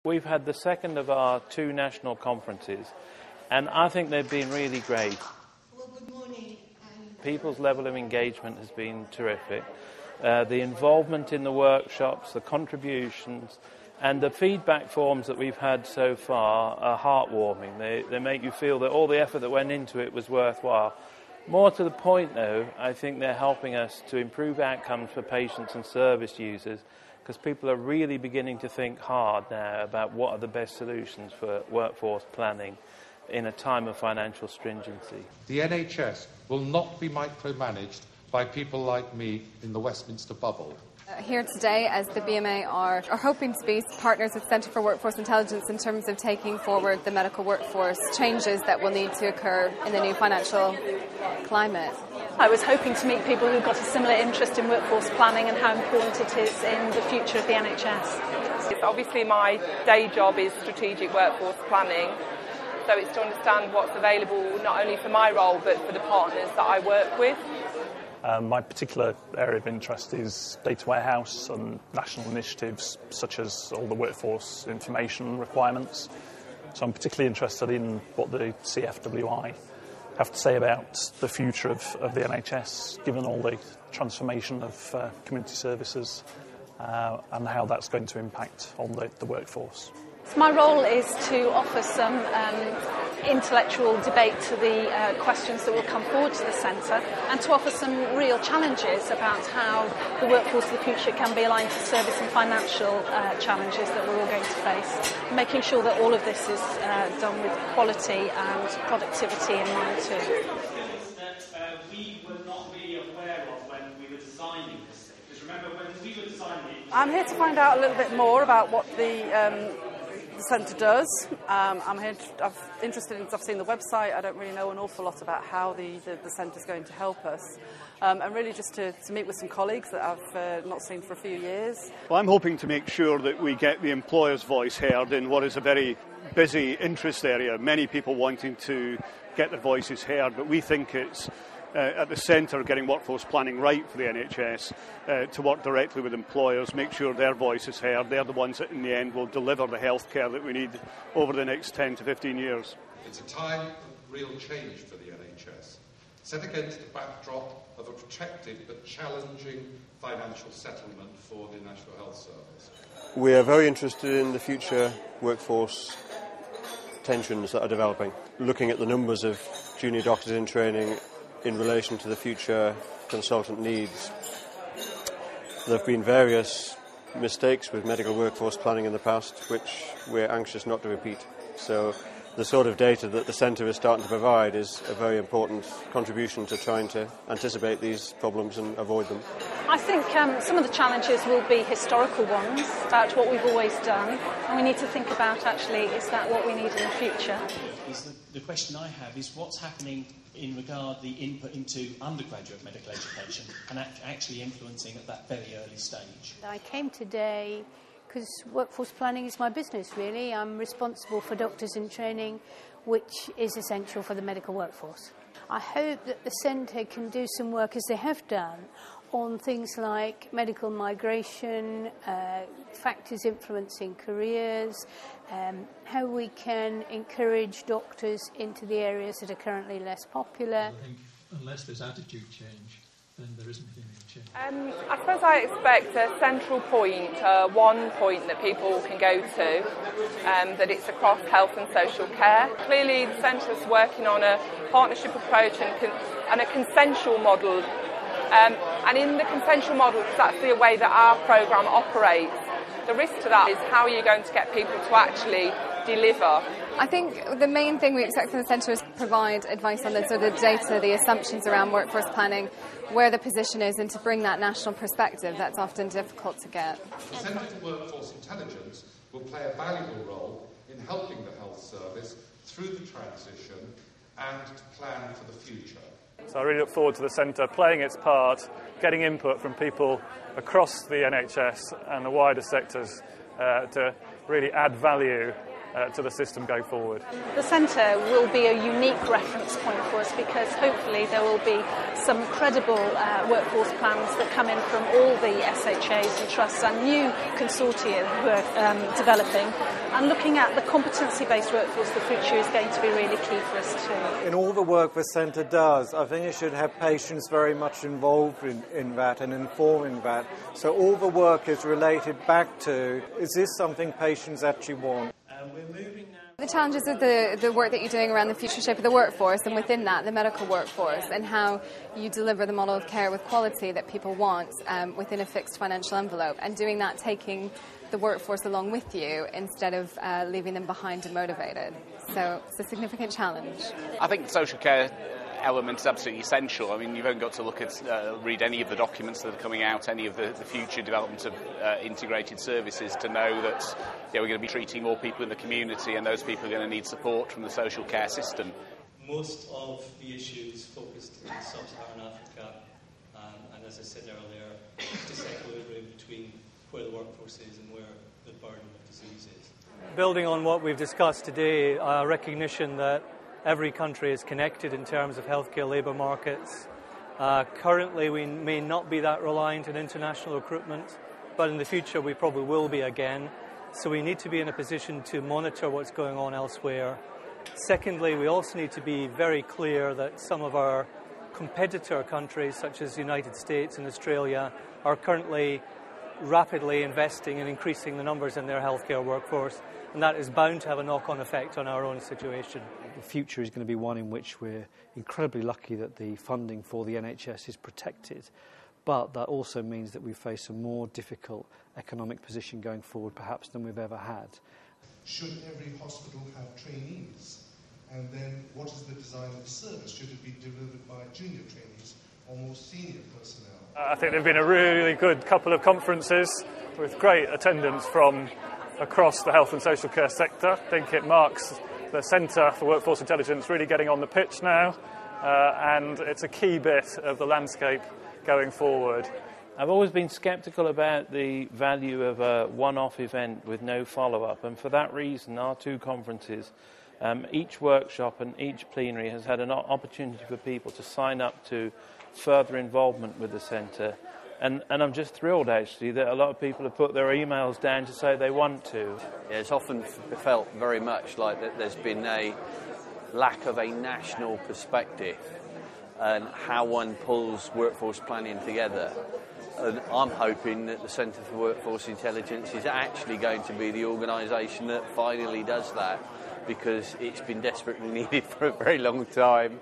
We've had the second of our 2 national conferences, and I think they've been really great. Well, good morning. People's level of engagement has been terrific. The involvement in the workshops, the contributions, and the feedback forms that we've had so far are heartwarming. They make you feel that all the effort that went into it was worthwhile. More to the point, though, I think they're helping us to improve outcomes for patients and service users, because people are really beginning to think hard now about what are the best solutions for workforce planning in a time of financial stringency. The NHS will not be micromanaged by people like me in the Westminster bubble. Here today, as the BMA are hoping to be partners with Centre for Workforce Intelligence in terms of taking forward the medical workforce changes that will need to occur in the new financial climate. I was hoping to meet people who've got a similar interest in workforce planning and how important it is in the future of the NHS. Obviously my day job is strategic workforce planning, so it's to understand what's available not only for my role but for the partners that I work with. My particular area of interest is data warehouse and national initiatives such as all the workforce information requirements. So I'm particularly interested in what the CfWI have to say about the future of the NHS, given all the transformation of community services and how that's going to impact on the workforce. So my role is to offer some intellectual debate to the questions that will come forward to the centre, and to offer some real challenges about how the workforce of the future can be aligned to service and financial challenges that we're all going to face, making sure that all of this is done with quality and productivity in mind too. That we were not really aware of when we were designing this thing. Because remember, when we were designing it... I'm here to find out a little bit more about what the centre does. I'm interested in, I've seen the website. I don't really know an awful lot about how the centre is going to help us. And really just to meet with some colleagues that I've not seen for a few years. Well, I'm hoping to make sure that we get the employer's voice heard in what is a very busy interest area. Many people wanting to get their voices heard, but we think it's at the centre of getting workforce planning right for the NHS, to work directly with employers, make sure their voice is heard. They're the ones that in the end will deliver the healthcare that we need over the next 10 to 15 years. It's a time of real change for the NHS, set against the backdrop of a protected but challenging financial settlement for the National Health Service. We are very interested in the future workforce tensions that are developing, looking at the numbers of junior doctors in training in relation to the future consultant needs. There have been various mistakes with medical workforce planning in the past, which we're anxious not to repeat. So the sort of data that the centre is starting to provide is a very important contribution to trying to anticipate these problems and avoid them. I think some of the challenges will be historical ones, about what we've always done, and we need to think about actually, is that what we need in the future? The question I have is what's happening in regard the input into undergraduate medical education and actually influencing at that very early stage. I came today because workforce planning is my business, really. I'm responsible for doctors in training, which is essential for the medical workforce. I hope that the centre can do some work, as they have done, on things like medical migration, factors influencing careers, how we can encourage doctors into the areas that are currently less popular. I think unless there's attitude change, then there isn't any change. I suppose I expect a central point, one point that people can go to, that it's across health and social care. Clearly the centre's working on a partnership approach and a consensual model. And in the consensual model, because that's the way that our programme operates, the risk to that is how are you going to get people to actually deliver? I think the main thing we expect from the centre is to provide advice on the sort of data, the assumptions around workforce planning, where the position is, and to bring that national perspective that's often difficult to get. The Centre for Workforce Intelligence will play a valuable role in helping the health service through the transition and to plan for the future. So I really look forward to the centre playing its part, getting input from people across the NHS and the wider sectors to really add value to the system going forward. The centre will be a unique reference point for us because hopefully there will be some credible workforce plans that come in from all the SHAs and trusts and new consortia who are developing. And looking at the competency-based workforce of the future is going to be really key for us too. In all the work the centre does, I think it should have patients very much involved in that and informing that. So all the work is related back to, is this something patients actually want? The challenges of the work that you're doing around the future shape of the workforce, and within that the medical workforce, and how you deliver the model of care with quality that people want within a fixed financial envelope, and doing that taking the workforce along with you instead of leaving them behind and motivated. So it's a significant challenge. I think social care element is absolutely essential. I mean, you've only got to look at, read any of the documents that are coming out, any of the future development of integrated services to know that we're going to be treating more people in the community, and those people are going to need support from the social care system. Most of the issues focused in sub-Saharan Africa, and as I said earlier, disequilibrium between where the workforce is and where the burden of disease is. Building on what we've discussed today, recognition that every country is connected in terms of healthcare labour markets. Currently, we may not be that reliant on international recruitment, but in the future we probably will be again. So we need to be in a position to monitor what's going on elsewhere. Secondly, we also need to be very clear that some of our competitor countries, such as the United States and Australia, are currently rapidly investing and increasing the numbers in their healthcare workforce, and that is bound to have a knock-on effect on our own situation. The future is going to be one in which we're incredibly lucky that the funding for the NHS is protected, but that also means that we face a more difficult economic position going forward perhaps than we've ever had. Should every hospital have trainees? And then what is the design of the service? Should it be delivered by junior trainees or more senior personnel? I think there have been a really good couple of conferences with great attendance from across the health and social care sector. I think it marks the Centre for Workforce Intelligence really getting on the pitch now, and it's a key bit of the landscape going forward. I've always been sceptical about the value of a one-off event with no follow-up, and for that reason our two conferences, each workshop and each plenary has had an opportunity for people to sign up to further involvement with the centre. And I'm just thrilled, actually, that a lot of people have put their emails down to say they want to. Yeah, it's often felt very much like that there's been a lack of a national perspective and how one pulls workforce planning together. And I'm hoping that the Centre for Workforce Intelligence is actually going to be the organisation that finally does that, because it's been desperately needed for a very long time.